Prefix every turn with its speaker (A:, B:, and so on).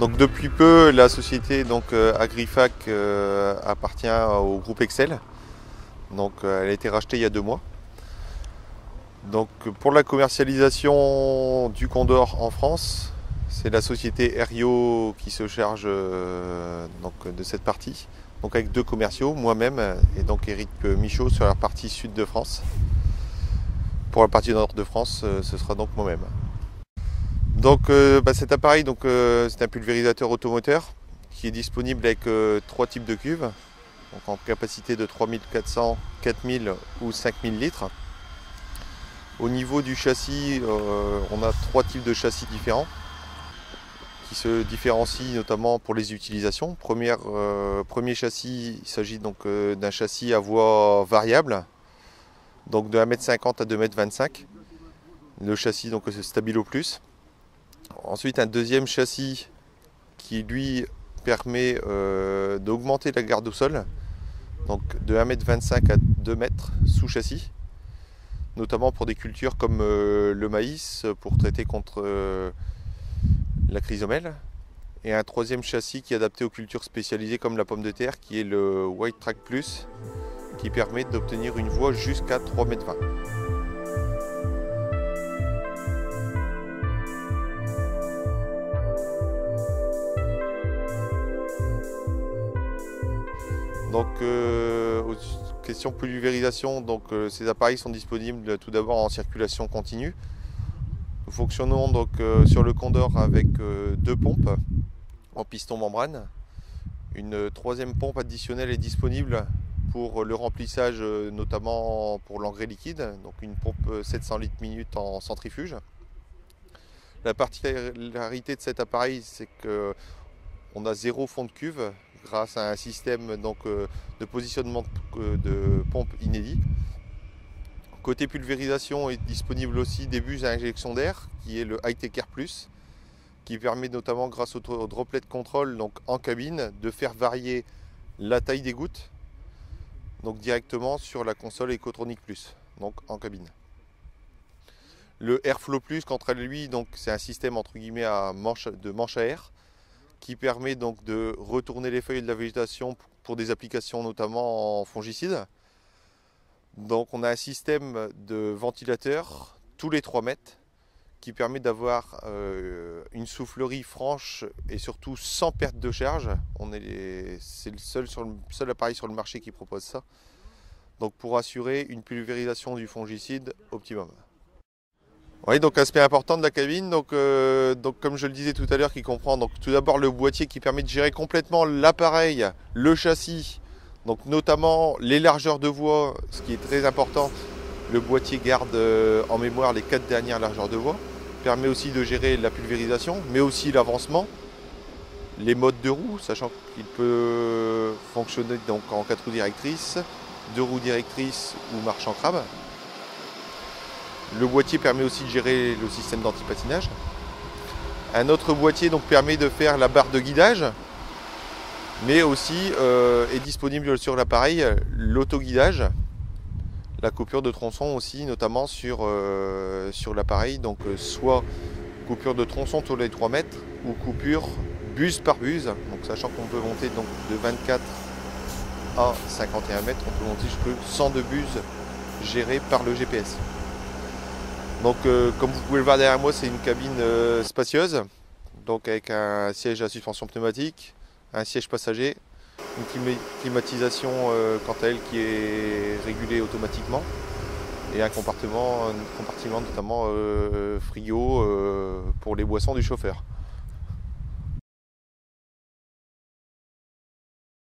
A: Donc depuis peu, la société Agrifac appartient au groupe Excel. Donc elle a été rachetée il y a 2 mois. Donc pour la commercialisation du Condor en France, c'est la société Aerio qui se charge de cette partie. Donc avec 2 commerciaux, moi-même et donc Eric Michaud sur la partie sud de France. Pour la partie nord de France, ce sera donc moi-même. Donc cet appareil, c'est un pulvérisateur automoteur qui est disponible avec 3 types de cuves, donc en capacité de 3400, 4000 ou 5000 litres. Au niveau du châssis, on a 3 types de châssis différents qui se différencient notamment pour les utilisations. Premier châssis, il s'agit d'un châssis à voie variable, donc de 1,50 m à 2,25 m. Le châssis c'est Stabilo Plus. Ensuite, un deuxième châssis qui lui permet d'augmenter la garde au sol, donc de 1,25 m à 2 m sous châssis, notamment pour des cultures comme le maïs, pour traiter contre la chrysomèle. Et un troisième châssis qui est adapté aux cultures spécialisées comme la pomme de terre, qui est le White Track Plus, qui permet d'obtenir une voie jusqu'à 3,20 m. Donc, question pulvérisation, ces appareils sont disponibles tout d'abord en circulation continue. Nous fonctionnons sur le Condor avec 2 pompes en piston membrane. Une 3e pompe additionnelle est disponible pour le remplissage, notamment pour l'engrais liquide, donc une pompe 700 litres minute en centrifuge. La particularité de cet appareil, c'est qu'on a 0 fond de cuve grâce à un système de positionnement de pompe inédit. Côté pulvérisation, est disponible aussi des buses à injection d'air, qui est le High-Tech Air Plus, qui permet notamment grâce au droplet control en cabine de faire varier la taille des gouttes directement sur la console Ecotronic Plus, en cabine. Le Airflow Plus, quant à lui, c'est un système entre guillemets de manche à air qui permet de retourner les feuilles de la végétation pour des applications notamment en fongicides. Donc on a un système de ventilateur tous les 3 mètres qui permet d'avoir une soufflerie franche et surtout sans perte de charge. C'est le seul appareil sur le marché qui propose ça. Donc pour assurer une pulvérisation du fongicide optimum. Oui, aspect important de la cabine, comme je le disais tout à l'heure, qui comprend tout d'abord le boîtier qui permet de gérer complètement l'appareil, le châssis, notamment les largeurs de voie, ce qui est très important. Le boîtier garde en mémoire les 4 dernières largeurs de voie, permet aussi de gérer la pulvérisation, mais aussi l'avancement, les modes de roue, sachant qu'il peut fonctionner en 4 roues directrices, 2 roues directrices ou marche en crabe. Le boîtier permet aussi de gérer le système d'antipatinage. Un autre boîtier permet de faire la barre de guidage, mais aussi est disponible sur l'appareil l'autoguidage, la coupure de tronçon aussi, notamment sur l'appareil, soit coupure de tronçon tous les 3 mètres ou coupure buse par buse, sachant qu'on peut monter de 24 à 51 mètres, on peut monter jusqu'à 102 buses gérées par le GPS. Comme vous pouvez le voir derrière moi, c'est une cabine spacieuse, avec un siège à suspension pneumatique, un siège passager, une climatisation quant à elle qui est régulée automatiquement et un compartiment notamment frigo pour les boissons du chauffeur.